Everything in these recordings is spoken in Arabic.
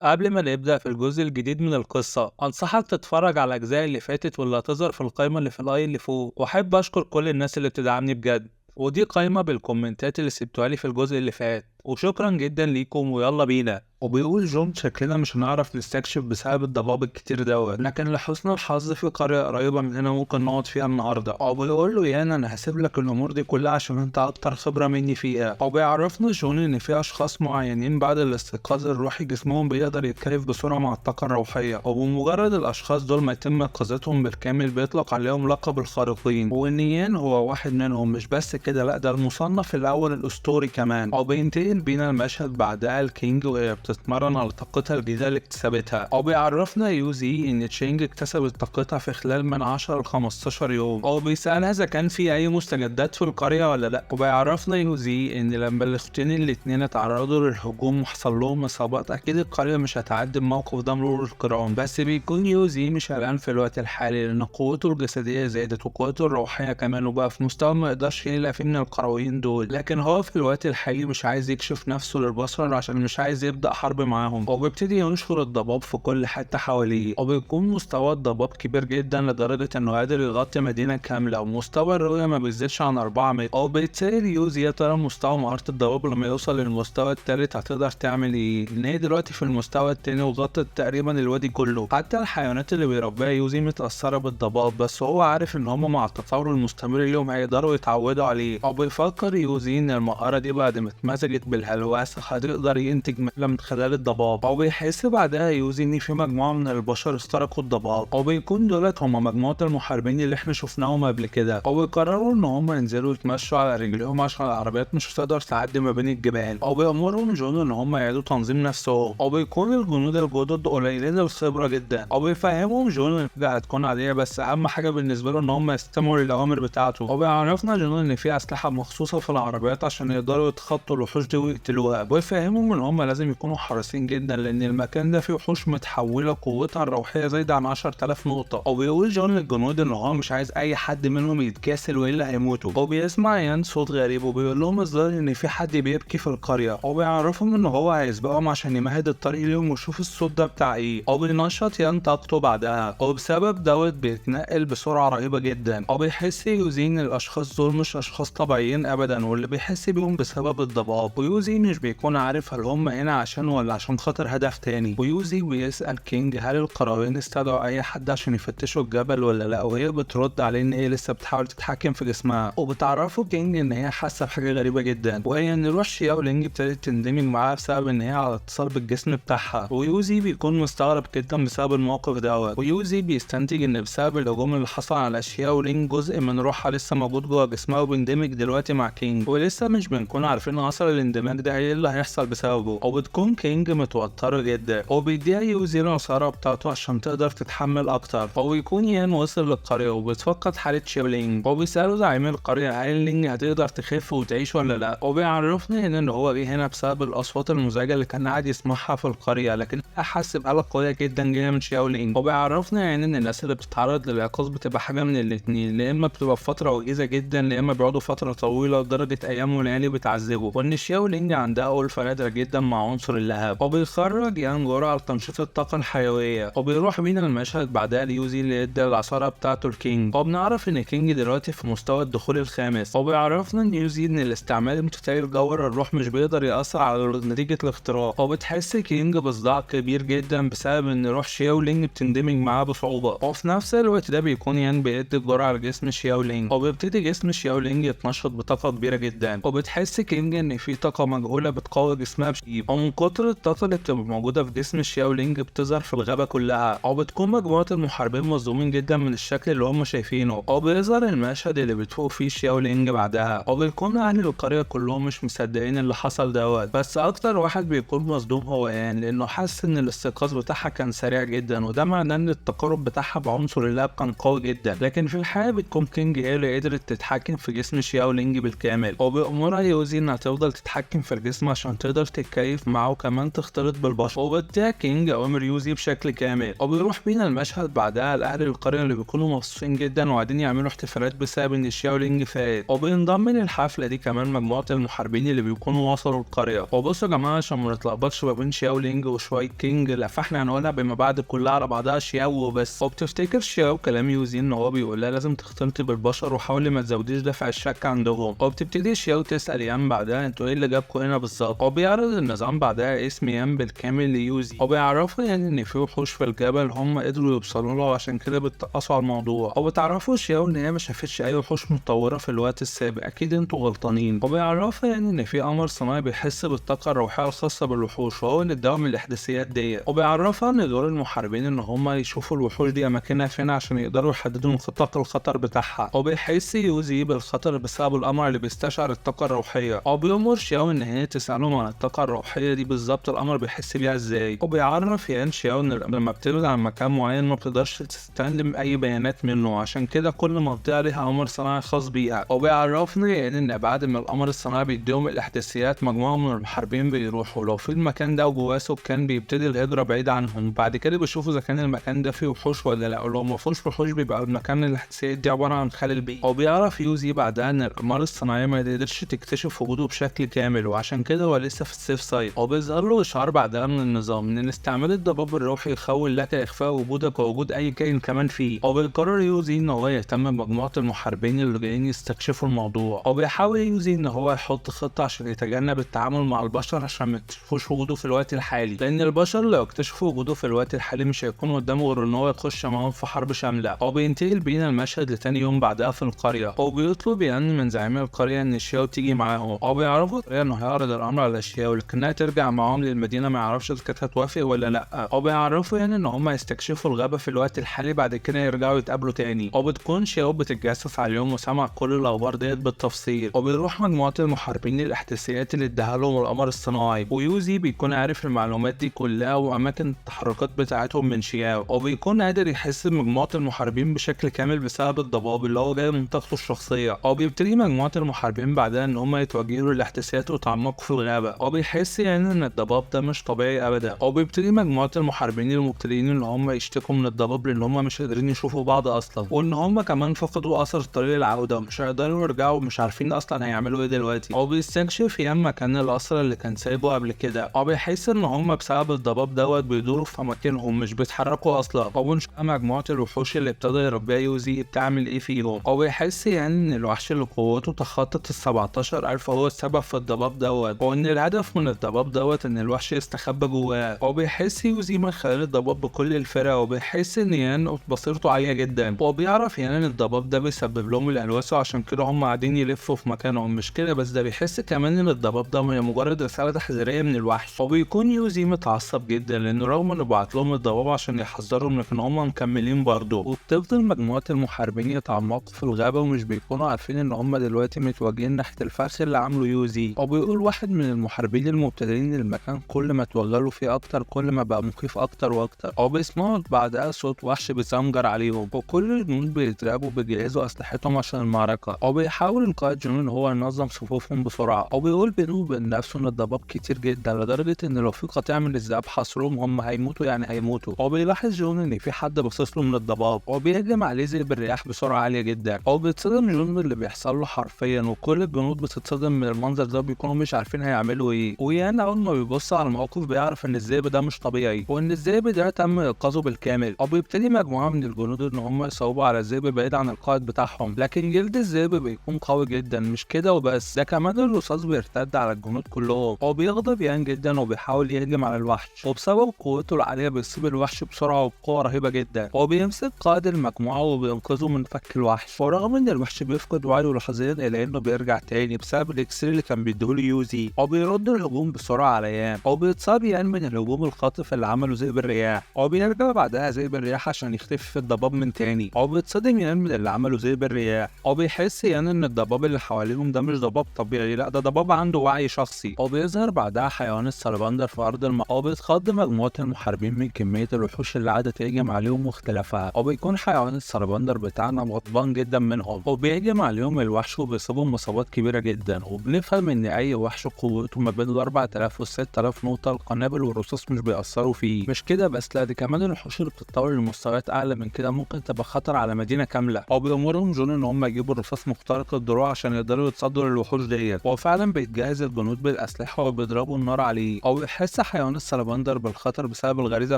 قبل ما نبدأ في الجزء الجديد من القصة، أنصحك تتفرج على الأجزاء اللي فاتت واللي هتظهر في القائمة اللي في الآي اللي فوق. وأحب أشكر كل الناس اللي بتدعمني بجد، ودي قائمة بالكومنتات اللي سبتوها لي في الجزء اللي فات، وشكرا جدا ليكم ويلا بينا. وبيقول جون شكلنا مش هنعرف نستكشف بسبب الضباب الكتير دوت، لكن لحسن الحظ في قرية قريبة من هنا ممكن نقعد فيها النهاردة. وبيقول له يانا أنا هسيب لك الأمور دي كلها عشان أنت أكتر خبرة مني فيها. وبيعرفنا جون إن في أشخاص معينين بعد الاستيقاظ الروحي جسمهم بيقدر يتكيف بسرعة مع الطاقة الروحية، وبمجرد الأشخاص دول ما يتم إنقاذتهم بالكامل بيطلق عليهم لقب الخارقين. وإن يان هو واحد منهم. مش بس كده، لأ، ده المصنف الأول الأسطوري كمان. وبينتقل بينا المشهد بعدها الكينج وهي بتتمرن على طاقتها الجديدة اللي اكتسبتها. وبيعرفنا يوزي إن تشينج اكتسبت طاقتها في خلال من 10 ل 15 يوم. وبيسألها إذا كان في أي مستجدات في القرية ولا لأ. وبيعرفنا يوزي إن لما الأختين الاتنين اتعرضوا للهجوم وحصل لهم إصابات، أكيد القرية مش هتعدي الموقف ده مرور الكرام. بس بيكون يوزي مش قلقان في الوقت الحالي، لأن قوته الجسدية زادت وقوته الروحية كمان، وبقى في مستوى ما يقدرش يلاقي فيه من القرويين دول. لكن هو في الوقت الحالي مش عايز يكشف نفسه للبشر عشان مش عايز يبدأ حرب معاهم. وبيبتدي ينشر الضباب في كل حتة حواليه، وبيكون مستوى الضباب كبير جدا لدرجة إنه قادر يغطي مدينة كاملة، ومستوى الرؤية ما بيزيدش عن 4 متر. وبيتسأل يوزي يا ترى مستوى مهارة الضباب لما يوصل للمستوى التالت هتقدر تعمل ايه؟ ان هي دلوقتي في المستوى التاني وغطت تقريبا الوادي كله. حتى الحيوانات اللي بيربيها يوزي متأثرة بالضباب، بس هو عارف ان هم مع التطور المستمر ليهم هيقدروا يتعودوا عليه. وبيفكر يوزي ان المهارة دي بعد ما اتمزجت بالهلوسة هتقدر ينتج مهلة من خلال الضباب. وبيحس بعدها يوزي ان في مجموعة من البشر استرقوا الضباب، وبيكون دولت هم مجموعة المحاربين اللي احنا شفناهم قبل كده. وبيقرروا ان هم ينزلوا يتمشوا على رجليهم عشان العربيات مش هتقدر تعدي ما بين الجبال. وبيأمرهم جون ان هم يعيدوا تنظيم نفسهم. وبيكون الجنود الجدد قليلين الخبرة جدا، وبيفهمهم جون ان الحاجة هتكون عادية، بس اهم حاجة بالنسبة له ان هم يستمعوا للأوامر بتاعته. وبيعرفنا جون ان في اسلحة مخصوصة في العربيات عشان يقدروا يتخطوا الوحوش دي ويقتلوها. ويفهمهم ان هم لازم يكونوا حريصين جدا لان المكان ده فيه وحوش متحولة قوتها الروحية زايدة عن 10,000 نقطة. وبيقول جون للجنود ان هو مش عايز اي حد منهم يتكاسل والا هيموتوا. وبيسمع يان صوت غريب وبيقول لهم الظاهر ان في حد بيبكي في القرية. وبيعرفهم ان هو هيسبقهم عشان يمهد الطريق ليهم ويشوف الصوت ده بتاع ايه. وبينشط يان طاقته بعدها، وبسبب دوت بيتنقل بسرعة رهيبة جدا. وبيحس يوزي ان الاشخاص دول مش اشخاص طبيعيين ابدا، واللي بيحس بيهم بسبب الضباب. ويوزي مش بيكون عارف هل هم هنا عشان ولا عشان خاطر هدف تاني. ويوزي بيسأل كينج هل القراوين استدعوا اي حد عشان يفتشوا الجبل ولا لا، وهي بترد عليه ان هي لسه بتحاول تتحكم في جسمها. وبتعرفه كينج ان هي حاسه بحاجه غريبه جدا، وهي ان روح شياو لينج ابتدت تندمج معاها بسبب ان هي على اتصال بالجسم بتاعها. ويوزي بيكون مستغرب جدا بسبب الموقف دوت. ويوزي بيستنتج ان بسبب الهجوم اللي حصل على شياو لينج جزء من روحها لسه موجود جوه جسمها وبيندمج دلوقتي مع كينج، ولسه مش بنكون عارفين اثر الاندماج ده ايه اللي هيحصل بسببه. وبتكون كينج متوتره جدا، وبيديها يوزي العصاره بتاعته عشان تقدر تتحمل اكتر. وبيكون يان وصل للقريه وبتفقد حاله شياو لينج، وبيسالوا زعيم القريه هل لينج هتقدر تخف وتعيش ولا لا. وبيعرفنا هنا ان هو جه هنا بسبب الاصوات المزعجه اللي كان قاعد يسمعها في القريه، لكن حس بقلق قويه جدا جايه من شياو لينج. وبيعرفنا يعني ان الناس اللي بتتعرض للعقاز بتبقى حاجه من الاتنين، يا اما بتبقى في فتره وجيزه جدا، يا اما بيقعدوا فتره طويله لدرجه ايام وليالي بيتعذبوا. وان شياو لينج عندها ألفة نادره جدا مع عنصر اللهب. وبيخرج يان جرعه لتنشيط الطاقه الحيويه. وبيروح بينا المشهد بعدها ليوزي اللي ادى العصاره بتاعته الكينج. وبنعرف ان كينج دلوقتي في مستوى الدخول الخامس. وبيعرفنا ان يوزي ان الاستعمال متتالي جوهر الروح مش بيقدر يأثر على نتيجة الاختراق. وبتحس كينج بصداع كبير جدا بسبب ان روح شياو لينج بتندمج معاه بصعوبة. وفي نفس الوقت ده بيكون يان بيدي الجرعة لجسم شياو لينج، وبيبتدي جسم شياو لينج يتنشط بطاقة كبيرة جدا. وبتحس كينج ان في طاقة مجهولة بتقوي جسمها بشيء، ومن كتر الطاقة اللي بتبقى موجودة في جسم شياو لينج بتظهر في الغابة كلها. وبتكون مجموعة المحاربين مصدومين جدا من الشكل اللي هم شايفينه. وبيظهر المشهد اللي بتفوق فيه شياو لينج بعدها، وبيكون اهل القرية كلهم مش مصدقين اللي حصل دوت. بس اكتر واحد بيكون مصدوم هو يان، لانه حس ان الاستيقاظ بتاعها كان سريع جدا، وده معناه ان التقارب بتاعها بعنصر اللهب كان قوي جدا. لكن في الحقيقة بتكون كينج هي اللي قدرت تتحكم في جسم شياو لينج بالكامل، وبيأمرها يوزي انها تفضل تتحكم تتحكم في الجسم عشان تقدر تتكيف معاه وكمان تختلط بالبشر. وبتطيع كينج اوامر يوزي بشكل كامل، وبيروح بينا المشهد بعدها لاهل القريه اللي بيكونوا مبسوطين جدا وقاعدين يعملوا احتفالات بسبب ان شياو لينج فات. وبينضم للحفله دي كمان مجموعه المحاربين اللي بيكونوا وصلوا القريه. وبصوا يا جماعه عشان ما نتلخبطش ما بين شياو لينج وشوي كينج، لا فاحنا هنقولها بما بعد كلها على بعضها شياو وبس. وبتفتكر شياو كلام يوزي ان هو بيقول لها لازم تختلطي بالبشر وحاولي ما تزوديش دافع الشك عندهم. وبتبتدي شياو تسال يان بعدها انتوا ايه اللي جابكم هنا بالظبط. وبيعرض النظام بعدها اسم يان بالكامل ليوزي، وبيعرفوا يعني ان في وحوش في الجبل هم قدروا يوصلوا له عشان كده بتقصوا على الموضوع. وبتعرفوا شياو ان هي ما شافتش اي وحوش متطوره في الوقت السابق، اكيد انتوا غلطانين. وبيعرفوا يعني ان في قمر صناعي بيحس بالطاقه الروحيه الخاصه بالوحوش وهو اللي اداهم الاحداثيات دي. وبيعرفها ان دور المحاربين ان هم يشوفوا الوحوش دي اماكنها فين عشان يقدروا يحددوا نطاق الخطر بتاعها. وبيحس يوزي بالخطر بسبب القمر اللي بيستشعر الطاقه الروحيه. وبيأمر شياو ان هي تسالهم عن الطاقه الروحيه دي بالظبط القمر بيحس بيها ازاي. وبيعرف يان شياو ان لما بتبعد عن مكان معين ما بتقدرش تستلم اي بيانات منه، عشان كده كل منطقه ليها قمر صناعي خاص بيها. وبيعرفنا يعني ان بعد ما القمر الصناعي بيديهم الاحداثيات مجموعه من المحاربين بيروحوا لو في المكان ده وجواه سكان بيبتدي الهجره بعيد عنهم. بعد كده بيشوفوا اذا كان المكان ده فيه وحوش ولا لا، ولو ما فيهوش وحوش بيبقى المكان الاحداثيات دي عباره عن خلل بيئي. وبيعرف يوزي بعدها ان الاقمار الصناعيه ما قدرتش تكتشف وجوده بشكل كامل وعشان كده هو لسه في السيف سايد. وبيظهر له اشعار بعدها من النظام ان استعمال الضباب الروحي يخول لك اخفاء وجودك ووجود اي كائن كمان فيه. وبيقرر يوزي ان هو يهتم بمجموعه المحاربين اللي جايين يستكشفوا الموضوع. وبيحاول يوزي ان هو يحط خطه عشان يتجنب التعامل مع البشر عشان ما يكتشفوش وجوده في الوقت الحالي، لان البشر لو اكتشفوا وجوده في الوقت الحالي مش هيكون قدامه غير ان هو يخش معاهم في حرب شامله. وبينتقل بينا المشهد لتاني يوم بعدها في القريه، وبيطلب يعني من زعيم القريه ان شياو تيجي معاهم. وبيعرفوا القريه انه هيعرض الامر على شياو لكنها ترجع معاهم للمدينه ما يعرفش اذا كانت هتوافق ولا لا. وبيعرفوا يعني ان هم يستكشفوا الغابه في الوقت الحالي بعد كده يرجعوا يتقابلوا تاني. وبتكون شياو بتتجسس عليهم وسمع كل الاخبار ديت بالتفصيل. وبيروح مجموعه المحاربين للاحداثيات اللي اداها لهم القمر الصناعي، ويوزي بيكون عارف المعلومات دي كلها واماكن التحركات بتاعتهم من شياو. وبيكون قادر يحس بمجموعه المحاربين بشكل كامل بسبب الضباب اللي هو جاي من طاقته الشخصيه. وبيبتدي مجموعه المحاربين بعدها ان هم يتوجهوا للاحداثيات ويتعمقوا في الغابه. وبيحس يعني ان الضباب ده مش طبيعي ابدا. وبيبتدي مجموعه المحاربين المبتدئين ان هم يشتكوا من الضباب لان هم مش قادرين يشوفوا بعض اصلا، وان هم كمان فقدوا اثر طريق العوده ومش هيقدروا يرجعوا ومش عارفين اصلا هيعملوا ايه دلوقتي. وبيستكشف يان مكان الاسرى اللي كان سايبه قبل كده. وبيحس ان هم بسبب الضباب دوت بيدوروا في اماكنهم مش بيتحركوا اصلا. وبنشوف مجموعه الوحوش اللي ابتدى يربيها يوزي بتعمل ايه فيهم. وبيحس يعني ان الوحش اللي قوته تخطت ال17000 هو السبب في الضباب دوت، وان الهدف من الضباب دوت ان الوحش يستخبى جواه. وبيحس يوزي من خلال الضباب بكل الفرق. وبيحس ان يان بصيرته عاليه جدا. وبيعرف يعني ان الضباب ده بيسبب لهم الهلوسه عشان كده هم قاعدين يلفوا في مكانهم. مش كده بس، ده بيحس كمان ان الضباب ده مجرد رساله تحذيريه من الوحش. وبيكون يوزي متعصب جدا لانه رغم انه بعت لهم الضباب عشان يحذرهم لكن هم مكملين برضه. وبتفضل مجموعه المحاربين يتعمقوا في الغابه ومش بيكونوا عارفين ان هم دلوقتي متواجهين ناحيه الفخ اللي عامله يوزي. وبيقول واحد من المحاربين المبتدئين المكان كل ما توغلوا فيه اكتر كل ما بقى مخيف اكتر واكتر. وبيسمعوا بعدها صوت وحش بيزمجر عليهم، وكل الجنود بيتراقبوا بيجهزوا اسلحتهم عشان المعركه. وبيحاول القائد جنون ان هو ينظم صفوفهم بسرعه. وبيقول بينه وبين نفسه ان الضباب كتير جدا لدرجه ان لو في قطيع من الذئاب حصرهم هم هيموتوا يعني هيموتوا. وبيلاحظ جون ان في حد باصص له من الضباب وبيهجم عليه زي بالرياح بسرعه عاليه جدا. وبيتصدم جون من اللي بيحصل له حرفيا، وكل الجنود بتتصدم من المنظر ده بيكونوا مش عارفين هيعملوا ايه. ويان اول ما بيبص على الموقف بيعرف ان الذئب ده مش طبيعي وان الذئب ده تم انقاذه بالكامل. وبيبتدي مجموعه من الجنود ان هم يصوبوا على الذئب بعيد عن القائد بتاعهم، لكن جلد الذئب بيكون قوي جدا. مش كده وبس، ده كمان الرصاص بيرتد على الجنود كلهم. وبيغضب يان جدا وبيحاول يهجم على الوحش، وبسبب قوته العاليه بيصيب الوحش بسرعه وبقوه رهيبه جدا. وبيمسك قائد المجموعه وبينقذه من فك الوحش. ورغم ان الوحش بيفقد وعيه لحظيا الا انه بيرجع تاني بسبب الاكسير اللي كان بيديهوله يوزي. وبيرد الهجوم بسرعه على يان. وبيتصاب يان من الهجوم الخاطف اللي عمله ذئب الرياح. وبيرجع بعدها ذئب الرياح عشان يختفي في الضباب من تاني. وبيتصدم يان من اللي عمله ذئب الرياح. وبيحس يان ان الضباب اللي حواليهم ده مش ضباب طبيعي، لا ده ضباب عنده وعي شخصي. وبيظهر بعدها حيوان السلبندر في ارض الماء. وبيتخض مجموعه المحاربين من كميه الوحوش اللي قاعده تهجم عليهم واختلافها. وبيكون حيوان السلبندر بتاعنا غضبان جدا منهم وبيهجم عليهم الوحش وبيصيبهم اصابات كبيره جدا. وبنفهم ان أي وحش قوته ما بين 4000 و6000 نقطة القنابل والرصاص مش بيأثروا فيه. مش كده بس، لا دي كمان الوحوش اللي بتتطور لمستويات أعلى من كده ممكن تبقى خطر على مدينة كاملة، أو بيأمرهم جون إن هم يجيبوا الرصاص مخترق الدروع عشان يقدروا يتصدوا للوحوش ديت. وفعلا بيتجهز الجنود بالأسلحة وبيضربوا النار عليه، أو بيحس حيوان السلبندر بالخطر بسبب الغريزة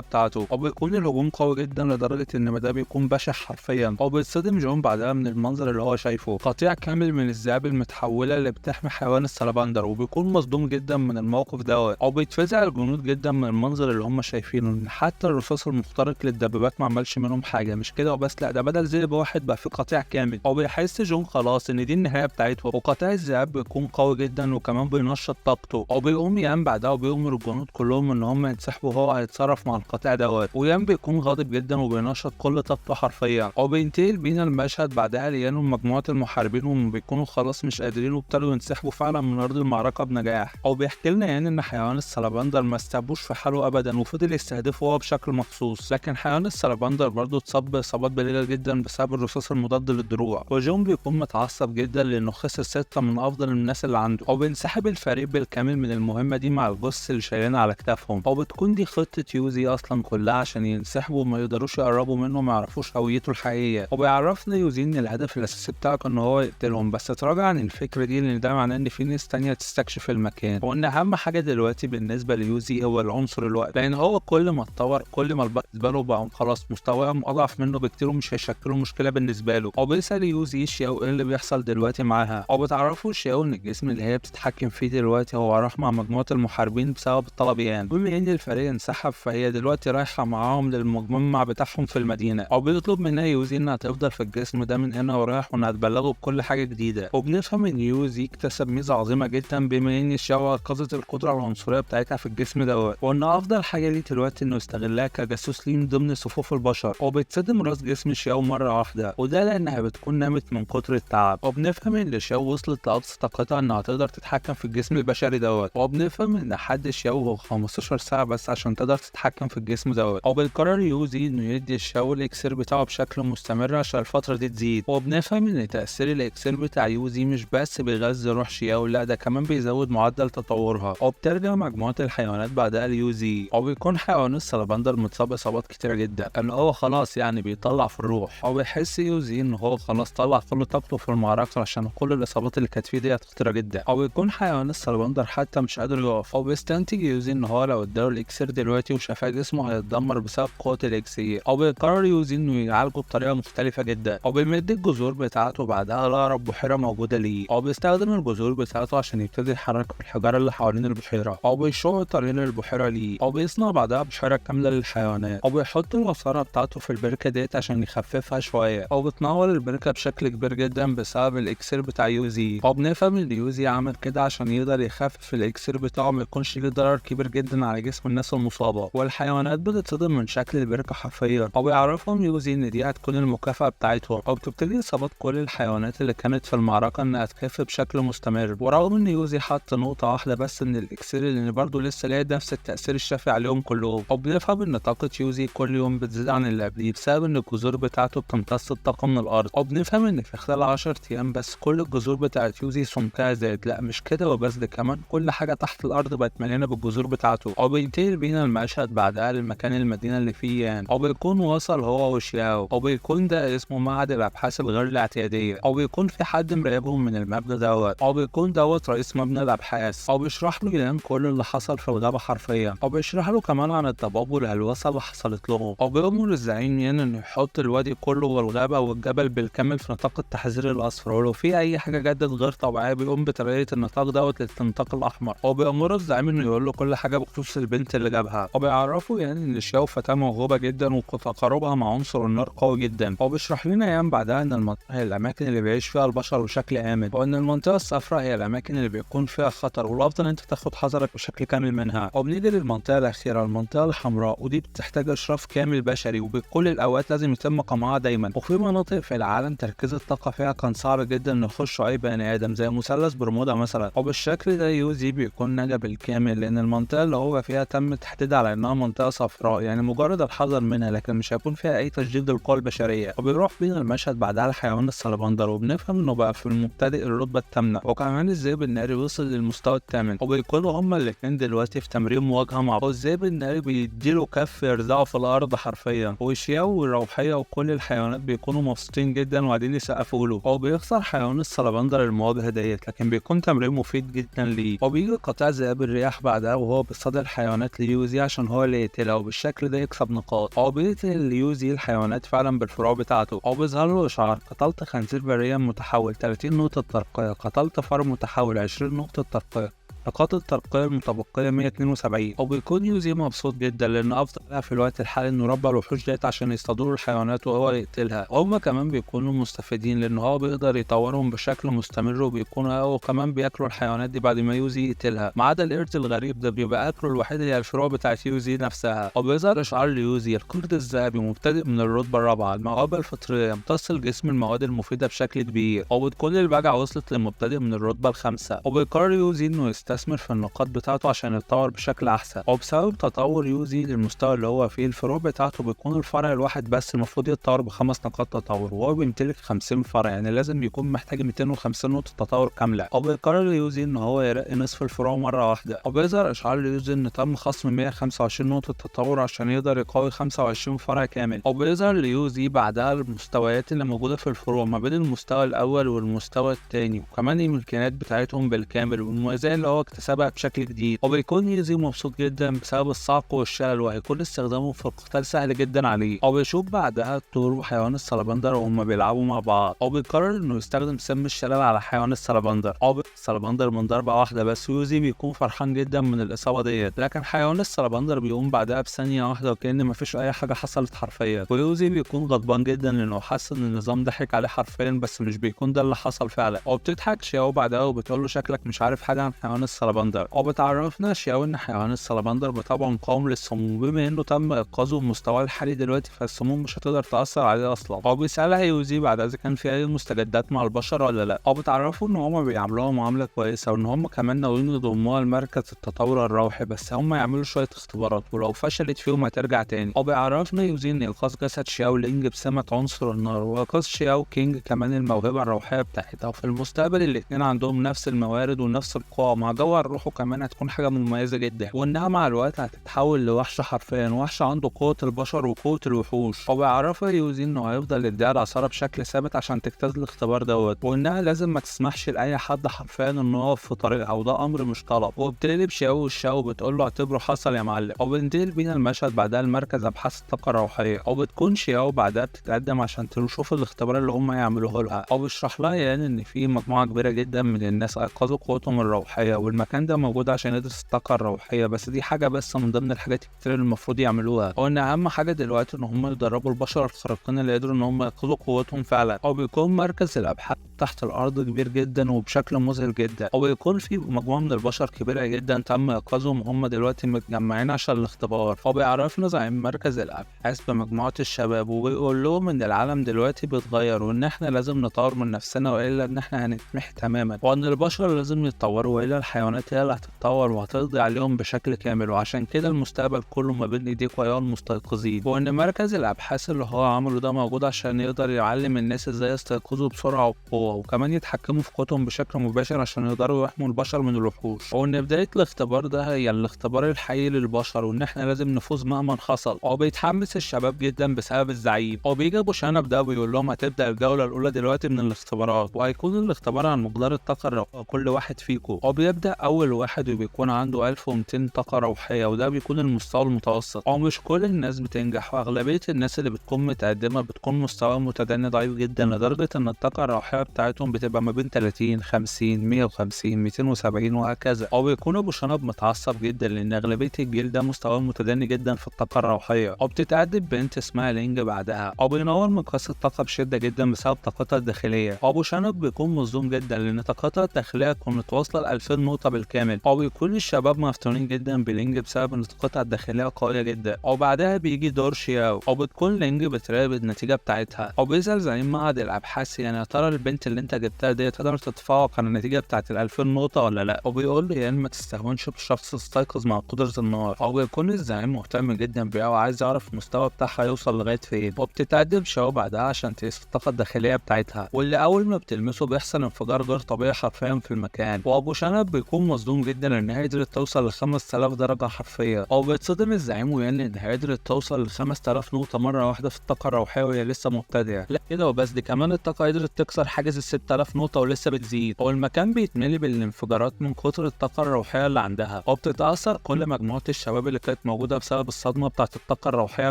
بتاعته، أو بيكون الهجوم قوي جدا لدرجة إن ده بيكون بشع حرفيا. أو بيتصدم جون بعدها من المنظر اللي هو شايفه، قطيع كامل من الذئاب المتحولة اللي بتحمي حيوان السلبندر، وبيكون مصدوم جدا من الموقف دوت. أو بيتفزع الجنود جدا من المنظر اللي هم شايفينه، إن حتى الرصاص المخترق للدبابات ما عملش منهم حاجة. مش كده وبس، لا ده بدل ذئب واحد بقى في قطيع كامل. أو بيحس جون خلاص إن دي النهاية بتاعته، وقطيع الذئاب بيكون قوي جدا وكمان بينشط طاقته. أو بيقوم يان بعدها وبيأمر الجنود كلهم إن هم ينسحبوا وهو هيتصرف مع القطيع دوت. ويان بيكون غاضب جدا وبينشط كل طاقته حرفيا. أو بينتقل بينا المشهد بعدها ليان ومجموعة المحاربين وهم بيكونوا خلاص مش قادرين وابتدوا ينسحبوا فعلا من أرض المعركة بنجاح. أو بيحكي لنا يعني إن حيوان السلبندر ما استعبوش في حاله أبدا وفضل يستهدفه هو بشكل مخصوص، لكن حيوان السلبندر برضه اتصاب بإصابات بليلة جدا بسبب الرصاص المضاد للدروع. وجون بيكون متعصب جدا لأنه خسر 6 من أفضل الناس اللي عنده. أو بينسحب الفريق بالكامل من المهمة دي مع الجثث اللي شايلينها على كتافهم. أو بتكون دي خطة يوزي أصلا كلها عشان ينسحبوا وما يقدروش يقربوا منه وما يعرفوش هويته الحقيقية. وبيعرفنا يوزي إن الهدف الأساسي بتاعه كان هو يقتلهم، بس تراجع عن الفكرة دي لأن ده معناه إن في ناس تانية تستكشف المكان، وإن أهم حاجة دلوقتي بالنسبة ليوزي هو العنصر الوقت، لأن هو كل ما اتطور كل ما بالنسبة له بقى خلاص مستواهم أضعف منه بكتير ومش هيشكلوا مشكلة بالنسبة له. أو بيسأل يوزي شياو إيه اللي بيحصل دلوقتي معاها. أو بتعرفوا شياو إن الجسم اللي هي بتتحكم فيه دلوقتي هو راح مع مجموعة المحاربين بسبب الطلبيان، بما إن الفريق انسحب فهي دلوقتي رايحة معاهم للمجمع بتاعهم في المدينة. أو بيطلب منها يوزي إنها تفضل في الجسم ده من هنا ورايح وإنها تبلغه بكل حاجة جديدة. وبنفهم إن يوزي اكتسب ميزة عظيمة جدا بما إن شياو أنقذت القدرة العنصرية بتاعتها في الجسم دوت، وإن أفضل حاجة ليه دلوقتي إنه يستغلها كجاسوس ليه ضمن صفوف البشر. وبيتصدم راس جسم شياو مرة واحدة، وده لأنها بتكون نامت من كتر التعب. وبنفهم إن شياو وصلت لأقصى طاقتها إنها تقدر تتحكم في الجسم البشري دوت. وبنفهم إن حد شياو هو 15 ساعة بس عشان تقدر تتحكم في الجسم دوت. وبيقرر يوزي إنه يدي شياو الإكسير بتاعه بشكل مستمر عشان الفترة دي تزيد. وبنفهم إن تأثير الإكسير بتاع يوزي مش بس بيغذي روح شياو، لا ده كمان بيزود معدل تطورها. وبترجع مجموعة الحيوانات بعدها ليوزي. وبيكون حيوان السلبندر متصاب إصابات كتيرة جدا، إن هو خلاص يعني بيطلع في الروح. وبيحس يوزي إن هو خلاص طلع كل طاقته في المعركة عشان كل الإصابات اللي كانت فيه ديت خطيرة جدا. أو بيكون حيوان السلبندر حتى مش قادر يقف. أو بيستنتج يوزي إن هو لو اداله الإكسير دلوقتي وشافاه جسمه هيتدمر بسبب قوة الإكسير. أو بيقرر يوزي إنه يعالجه بطريقة مختلفة جدا. أو بيمد الجذور بتاعته بعدها لأقرب بحيرة موجودة ليه. أو بيستخدم الجذور بتاعته عشان يبتدي يحرك الحجارة اللي حوالين البحيرة. أو بيشق طريق البحيرة ليه. أو بيصنع بعدها بحيرة كاملة للحيوانات. أو بيحط العصارة بتاعته في البركة ديت عشان يخففها شوية. أو بتنور البركة بشكل كبير جدا بسبب الإكسير بتاع يوزي. أو بنفهم إن يوزي عمل كده عشان يقدر يخفف الإكسير بتاعه ما يكونش ليه ضرر كبير جدا على جسم الناس المصابة. والحيوانات بتتصدم من شكل البركة حرفيا. أو بيعرفهم يوزي إن دي هتكون المكافأة بتاعتهم. أو بتبتدي إصابات كل الحيوانات اللي كانت في المعركة إنها تخف بشكل مستمر، ورغم إن يوزي حط نقطة واحدة بس من الإكسير اللي برضه لسه ليه نفس التأثير الشافي عليهم كلهم. أو بنفهم إن طاقة يوزي كل يوم بتزيد عن اللي قبليه بسبب إن الجذور بتاعته بتمتص الطاقة من الأرض. أو بنفهم إن في خلال 10 أيام بس كل الجذور بتاعت يوزي سمكها زاد. لا مش كده وبس، ده كمان كل حاجة تحت الأرض بقت مليانة بالجذور بتاعته. أو بينتقل بينا المشهد بعدها لمكان المدينة اللي فيه يان. أو بيكون وصل هو وشياو. أو بيكون ده اسمه معهد الأبحاث الغير الاعتيادية. أو بيكون في حد مراقبهم من المبنى دوت. أو بيكون دوت رئيس مبنى الأبحاث. أو بيشرح له يان كل اللي حصل في الغابة حرفيا. أو بيشرح له كمان عن الضباب والهلوسة اللي حصلت لهم. أو بيأمر الزعيم يان إنه يحط الوادي كله والغابة والجبل بالكامل في نطاق التحذير الأصفر، ولو في أي حاجة جدت غير طبيعية بيقوم بترقية النطاق دوت للنطاق الأحمر. أو بيأمره الزعيم إنه يقول له كل حاجة بخصوص البنت اللي جابها. أو بيعرفه يعني إن شياو فتاة موهوبة جدا وتقاربها مع عنصر النار قوي جدا. أو بيشرح لنا يان بعدها إن المنطقة هي الأماكن اللي بيعيش فيها البشر بشكل آمن، وإن المنطقة الصفراء هي الأماكن اللي بيكون فيها خطر والأفضل أنت تاخد حذرك بشكل كامل منها. أو بنيجي للمنطقة الأخيرة المنطقة الحمراء، ودي بتحتاج إشراف كامل بشري وبكل الأوقات لازم يتم قمعها دايما. وفي مناطق في العالم تركيز الطاقة فيها كان صعب جدا إن يخش أي بني آدم زي مثلث برمودا مثلا. وبالشكل ده يوزي بيكون نجا بالكامل لأن المنطقة اللي هو فيها تم تحديدها على إنها منطقة صفراء، يعني مجرد الحذر منها لكن مش هيكون فيها أي تشديد للقوى البشرية. وبيروح بينا المشهد بعدها لحيوان السلبندر، وبنفهم إنه بقى في المبتدئ الرتبة الثامنة. وكمان الذئب زئبق الناري وصل للمستوى الثامن، وبيكونوا هما الاتنين دلوقتي في تمرين مواجهة مع بعض. والزئبق الناري بيديله كف يرزعه في الأرض حرفيا، وشياو والروحية وكل الحيوانات بيكونوا مبسوطين جدا وقاعدين يسقفوا له. هو بيخسر حيوان السلبندر المواجهة ديت، لكن بيكون تمرين مفيد جدا ليه. وبيجي قطاع ذئاب الرياح بعدها وهو بيصطاد الحيوانات ليوزي عشان هو اللي يقتلها، وبالشكل ده يكسب نقاط. هو بيقتل ليوزي الحيوانات فعلا بالفروع بتاعته. هو بيظهر له اشعار: قتلت خنزير بريا متحول 30 نقطة ترقية، قتلت فار متحول 20 نقطة ترقية، نقاط الترقية المتبقية 172. وبيكون يوزي مبسوط جدا لأن أفضل في الوقت الحالي إنه ربى الوحوش ديت عشان يصطادوا الحيوانات وهو يقتلها. وهما كمان بيكونوا مستفيدين لأن هو بيقدر يطورهم بشكل مستمر، وبيكونوا كمان بياكلوا الحيوانات دي بعد ما يوزي يقتلها. ما عدا القرد الغريب ده بيبقى أكله الوحيد هي الفروع بتاعت يوزي نفسها. وبيظهر إشعار ليوزي: القرد الذهبي مبتدئ من الرتبة الرابعة، الموهبة الفطرية يمتص الجسم المواد المفيدة بشكل كبير. وبتكون البجعة وصلت للمبتدئ من الرتبة الخامسة. وبيقرر يوزي إنه يستثمر في النقاط بتاعته عشان يتطور بشكل احسن. وبسبب تطور يوزي للمستوى اللي هو فيه، الفروع بتاعته بيكون الفرع الواحد بس المفروض يتطور ب5 نقاط تطور، وهو بيمتلك 50 فرع، يعني لازم يكون محتاج 250 نقطة تطور كاملة. وبيقرر يوزي ان هو يرقي نصف الفروع مرة واحدة. وبيظهر اشعار ليوزي ان تم خصم 125 نقطة تطور عشان يقدر يقوي 25 فرع كامل. وبيظهر ليوزي بعدها المستويات اللي موجودة في الفروع ما بين المستوى الاول والمستوى الثاني، وكمان الامكانيات بتاعتهم بالكامل والمميزات اللي هو اكتسبها بشكل جديد. وبيكون يوزي مبسوط جدا بسبب الصعق والشلل، وهيكون استخدامه في القتال سهل جدا عليه. وبيشوف بعدها الطور وحيوان السلبندر وهم بيلعبوا مع بعض. وبيقرر انه يستخدم سم الشلل على حيوان السلبندر. السلبندر من ضربة واحدة بس، ويوزي بيكون فرحان جدا من الإصابة ديت، لكن حيوان السلبندر بيقوم بعدها بثانية واحدة وكأن مفيش أي حاجة حصلت حرفيا. ويوزي بيكون غضبان جدا لأنه حاسس إن النظام ضحك عليه حرفيا، بس مش بيكون ده اللي حصل فعلا. وبتضحك شياو بعدها وبتقول له: شكلك مش عارف حاجة عن حيوان السلبندر. وبتعرفنا شياو ان حيوان السلبندر بطبعه مقاوم للسموم، بما انه تم انقاذه بمستواه الحالي دلوقتي فالسموم مش هتقدر تاثر عليه اصلا. هو بيسالها يوزي بعد اذا كان في اي مستجدات مع البشر ولا لا. هو بتعرفوا ان هما بيعاملوها معامله كويسه، وان هما كمان ناويين يضموها لمركز التطور الروحي، بس هما يعملوا شويه اختبارات ولو فشلت فيهم هترجع تاني. هو بيعرفنا يوزي ان انقاذ جسد شياو لينج بسمة عنصر النار، وانقاذ شياو كينج كمان الموهبه الروحيه بتاعتها. وفي المستقبل الاثنين عندهم نفس الموارد ونفس القوه، مع جوهر روحه كمان هتكون حاجه مميزة جدا، وانها مع الوقت هتتحول لوحش حرفيا، وحش عنده قوة البشر وقوة الوحوش. وبيعرفها يوزي انه هيفضل يديها العصارة بشكل ثابت عشان تجتاز الاختبار دوت، وانها لازم ما تسمحش لاي حد حرفيا انه يقف في طريقها، وده امر مش طلب. وبتقلب شياو والشاو بتقول له: اعتبره حصل يا معلم. وبنتقل بينا المشهد بعدها لمركز ابحاث الطاقة الروحية، وبتكون شياو بعدها بتتقدم عشان تشوف الاختبار اللي هم يعملوه لها. وبيشرح لها يعني ان في مجموعة كبيرة جدا من الناس ايقظوا قوتهم الروحية، والمكان ده موجود عشان يدرس الطاقة الروحية، بس دي حاجة بس من ضمن الحاجات الكتير اللي المفروض يعملوها. وان اهم حاجة دلوقتي ان هم يدربوا البشر الخارقين اللي قدروا ان هم ياخدوا قوتهم فعلا. او بيكون مركز الابحاث تحت الارض كبير جدا وبشكل مذهل جدا، وبيكون في مجموعة من البشر كبيرة جدا تم ايقاظهم وهم دلوقتي متجمعين عشان الاختبار. وبيعرفنا زعيم مركز الابحاث بمجموعة الشباب، وبيقول لهم ان العالم دلوقتي بيتغير، وان احنا لازم نطور من نفسنا والا ان احنا هنتمحي تماما، وان البشر لازم يتطوروا والا الحيوانات هي اللي هتتطور وهتقضي عليهم بشكل كامل، وعشان كده المستقبل كله ما بين ايديك ويا المستيقظين. وان مركز الابحاث اللي هو عمله ده موجود عشان يقدر يعلم الناس ازاي يستيقظوا بسرعه وبقوه، وكمان يتحكموا في قوتهم بشكل مباشر عشان يقدروا يحموا البشر من الوحوش. وان بدايه الاختبار ده هي الاختبار الحقيقي للبشر، وان احنا لازم نفوز مهما حصل. وبيتحمس الشباب جدا بسبب الزعيم. وبيجي ابو شنب ده ويقول لهم: هتبدا الجوله الاولى دلوقتي من الاختبارات، وهيكون الاختبار عن مقدار الطاقه الروحيه كل واحد فيكم. وبيبدا اول واحد وبيكون عنده 1200 طاقه روحيه، وده بيكون المستوى المتوسط. ومش كل الناس بتنجح، واغلبيه الناس اللي بتكون متقدمه بتكون مستوى متدني ضعيف جدا، لدرجه ان الطاقه الروحيه بتاعتهم بتبقى ما بين 30 50 150 270 وهكذا. وبيكون ابو شنب متعصب جدا لان اغلبيه الجيل ده مستوى متدني جدا في الطاقه الروحيه. وبتتقدم بنت اسمها لينج بعدها، وبينور مقياس الطاقه بشده جدا بسبب طاقتها الداخليه. وابو شنب بيكون مصدوم جدا لان طاقتها الداخليه كانت واصله ل 2000 نقطة بالكامل، أو بيكون الشباب مفتونين جدا بلينج بسبب إن القطعة الداخلية قوية جدا. وبعدها بيجي دور شياو، أو بتكون لينج بتراقب النتيجة بتاعتها، أو بيسأل زعيم معهد الأبحاث يعني يا ترى البنت اللي أنت جبتها دي تقدر تتفوق على النتيجة بتاعت ال2000 نقطة ولا لأ، وبيقول له يعني ما تستهونش بالشخص استيقظ مع قدرة النار. أو بيكون الزعيم مهتم جدا بيها وعايز يعرف المستوى بتاعها يوصل لغاية فين. وبتتقدم شياو بعدها عشان تقيس الطاقة الداخلية بتاعتها، واللي أول ما بتلمسه بيحصل انفجار غير طبيعي حرفيا في المكان. وأبو شنب بيكون مصدوم جدا إنها قدرت توصل ل5000 درجة حرفيا. أو بيتصدم الزعيم ويعني إنها قدرت توصل ل5000 نقطة مرة واحدة في الطاقة الروحية وهي لسه مبتدئة. لا كده وبس، دي كمان الطاقة قدرت تكسر حاجز ال6000 نقطة ولسه بتزيد. والمكان بيتملي بالانفجارات من كتر الطاقة الروحية اللي عندها. وبتتأثر كل مجموعة الشباب اللي كانت موجودة بسبب الصدمة بتاعت الطاقة الروحية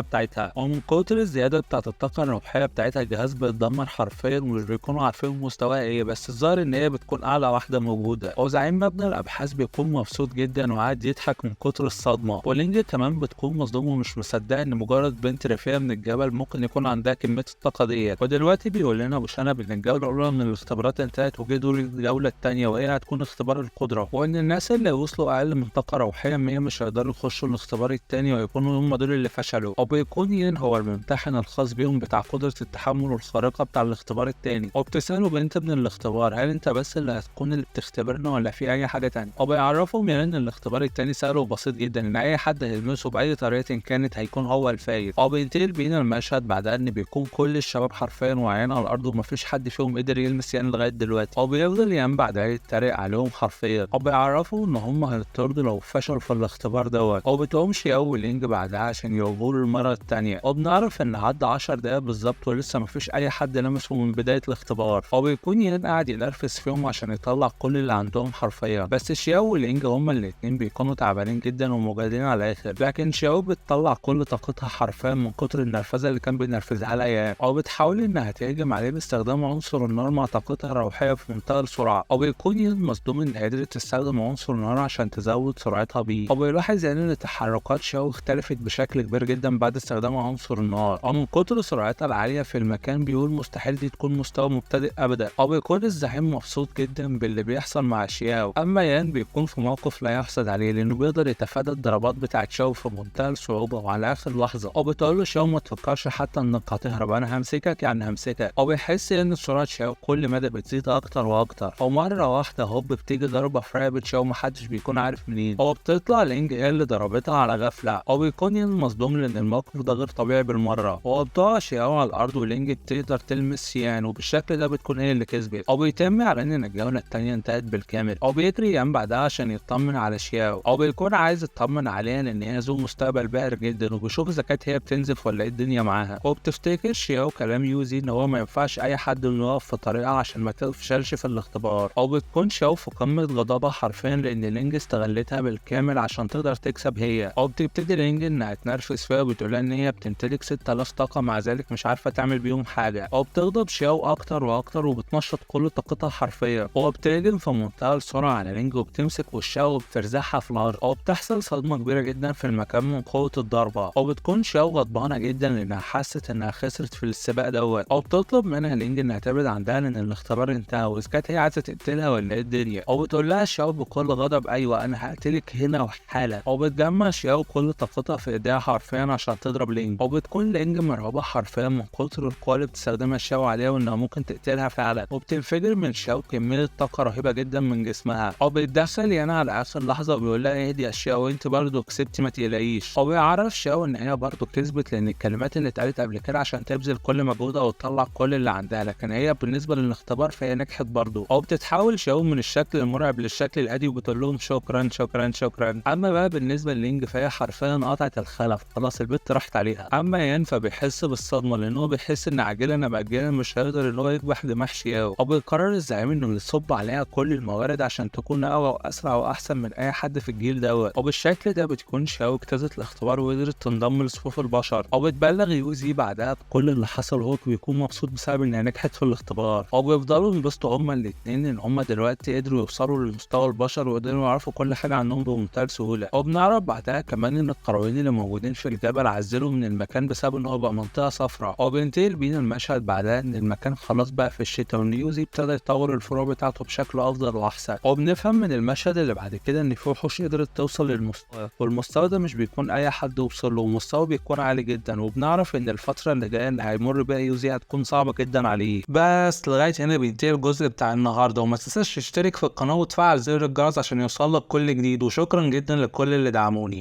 بتاعتها. ومن كتر الزيادة بتاعت الطاقة الروحية بتاعتها الجهاز بيتدمر حرفيا ومش بيكونوا عارفين مستواها ايه، بس الظاهر ان هي بتكون اعلى واحدة موجودة. وزعيم مبنى الابحاث بيكون مبسوط جدا وقاعد يضحك من كتر الصدمة. ولينج كمان بتكون مصدومة ومش مصدقة ان مجرد بنت رفيعة من الجبل ممكن يكون عندها كمية الطاقة ديت. ودلوقتي بيقول لنا ابو شنب ان الجولة الاولى من الاختبارات انتهت وجه دور الجولة التانية وهي هتكون اختبار القدرة، وان الناس اللي وصلوا اقل من طاقة روحية 100 مش هيقدروا يخشوا الاختبار التاني ويكونوا هم دول اللي فشلوا. وبيكون ين هو الممتحن الخاص بيهم بتاع قدرة التحمل الخارقة بتاع الاختبار التاني. وبتسأله بنت من الاختبار هل انت بس اللي هتكون اللي بتختبرنا ولا في اي حاجة تانية. وبيعرفهم يعني ان الاختبار التاني سهل بسيط جدا، ان اي حد هيلمسه باي طريقة كانت هيكون هو الفايز. وبينتقل بينا المشهد بعدها ان بيكون كل الشباب حرفيا واقعين على الارض ومفيش حد فيهم قدر يلمس يان لغاية دلوقتي. وبيفضل يان بعدها يتريق عليهم حرفيا. وبيعرفوا ان هم هيطردوا لو فشلوا في الاختبار دوت. وبتقومش اول لينج بعدها عشان يواجهوا المرة التانية. وبنعرف ان عدى 10 دقايق بالظبط ولسه مفيش اي حد لمسه من بداية الاختبار. وبيكون يان قاعد ينرفز فيهم عشان يطلع كل اللي عندهم حرفيا، بس شياو ولينج هما الاتنين بيكونوا تعبانين جدا ومجهدين على الاخر. لكن شياو بتطلع كل طاقتها حرفيا من كتر النرفزة اللي كان بينرفزها لها يان. وبتحاول انها تهجم عليه باستخدام عنصر النار مع طاقتها الروحية في منتهى السرعة. وبيكون يان مصدوم انها قدرت تستخدم عنصر النار عشان تزود سرعتها بيه. وبيلاحظ يعني ان تحركات شياو اختلفت بشكل كبير جدا بعد استخدام عنصر النار. ومن كتر سرعتها العالية في المكان بيقول مستحيل دي تكون مستوى مبتدئ ابدا. وبيكون الزعيم مبسوط جدا باللي بيحصل مع شياو. اما يان بيكون في موقف لا يحسد عليه لانه بيقدر يتفادى الضربات بتاعت شاو في منتهى الصعوبة وعلى اخر لحظة. وبتقول له شاو ما تفكرش حتى انك هتهرب، انا همسكك يعني همسكك. وبيحس ان سرعة شاو كل مدى بتزيد اكتر واكتر. ومرة واحدة هوب بتيجي ضربة في رقبة شاو محدش بيكون عارف منين. وبتطلع لينج هي اللي ضربتها على غفلة. وبيكون يان مصدوم لان الموقف ده غير طبيعي بالمرة. وبتقع شاو على الارض ولينج بتقدر تلمس يان وبالشكل ده بتكون هي اللي كسبت. وبيتم اعلان ان الجولة التانية انتهت بالكامل. وبيجري يان بعدها عشان يطمن على شياو. وبيكون عايز يطمن عليها لان هي ذو مستقبل باهر جدا وبيشوف اذا كانت هي بتنزف ولا ايه الدنيا معاها. وبتفتكر شياو كلام يوزي ان هو ما ينفعش اي حد انه يقف في طريقها عشان ما تفشلش في الاختبار. وبتكون شياو في قمة غضبها حرفيا لان لينج استغلتها بالكامل عشان تقدر تكسب هي. وبتبتدي لينج انها تنرفز فيها وبتقولها ان هي بتمتلك 6000 طاقة مع ذلك مش عارفة تعمل بيهم حاجة. وبتغضب شياو اكتر واكتر وبتنشط كل طاقتها حرفيا. وبتهجم في منتهى السرعة على لينج وبتمسك وشها وبترزعها في الارض. وبتحصل صدمة كبيرة جدا في المكان من قوة الضربة. وبتكون شياو غضبانة جدا لانها حست انها خسرت في السباق دوت. وبتطلب منها لينج انها تبعد عندها لان الاختبار انتهى واذا كانت هي عايزة تقتلها ولا ايه الدنيا. وبتقول لها شياو بكل غضب ايوه انا هقتلك هنا وحالا. وبتجمع شياو كل طاقتها في ايديها حرفيا عشان تضرب لينج. وبتكون لينج مرعوبة حرفيا من كتر القوة اللي بتستخدمها شياو عليها وانها ممكن تقتلها فعلا. وبتنفجر من شياو كمية طاقة رهيبة جدا من جسمها. وبيتدخل يعني على اخر لحظة وبيقول لها اهدي يا شياو انت برضه كسبتي ما تقلقيش. وبيعرف شياو ان هي برضه كسبت لان الكلمات اللي اتقالت قبل كده عشان تبذل كل مجهودها وتطلع كل اللي عندها، لكن هي بالنسبة للاختبار فهي نجحت برضه. وبتتحول شياو من الشكل المرعب للشكل الهادي وبتقول لهم شكرا شكرا شكرا. اما بقى بالنسبة للينج فهي حرفيا قطعت الخلف خلاص البت راحت عليها. اما يان فبيحس بالصدمة لان هو بيحس ان عاجلا ام اجلا مش هيقدر ان هو يكبح دماغ شياو. وبيقرر الزعيم انه يصب عليها كل الموارد عشان تكون اقوى واسرع واحسن من اي حد في الجيل دوت. وبالشكل ده بتكون شياو اجتازت الاختبار وقدرت تنضم لصفوف البشر. وبتبلغ يوزي بعدها بكل اللي حصل وهو بيكون مبسوط بسبب انها نجحت في الاختبار. وبيفضلوا ينبسطوا هما الاتنين ان هما دلوقتي قدروا يوصلوا لمستوى البشر وقدروا يعرفوا كل حاجه عنهم بمنتهى السهوله. وبنعرف بعدها كمان ان القرويين اللي موجودين في الجبل عزلوا من المكان بسبب ان هو بقى منطقه صفراء. وبينتقل بينا المشهد بعدها ان المكان خلاص بقى في الشتاء وان يوزي ابتدى يطور الفروع بتاعته بشكل افضل واحسن. بنفهم من المشهد اللي بعد كده ان في وحوش قدرت توصل للمستوى، والمستوى ده مش بيكون اي حد يوصل له، مستوى بيكون عالي جدا، وبنعرف ان الفترة اللي جاية اللي هيمر بيها يوزي هتكون صعبة جدا عليه. بس لغاية هنا بينتهي الجزء بتاع النهاردة، وما تنساش تشترك في القناة وتفعل زر الجرس عشان يوصلك كل جديد، وشكرا جدا لكل اللي دعموني.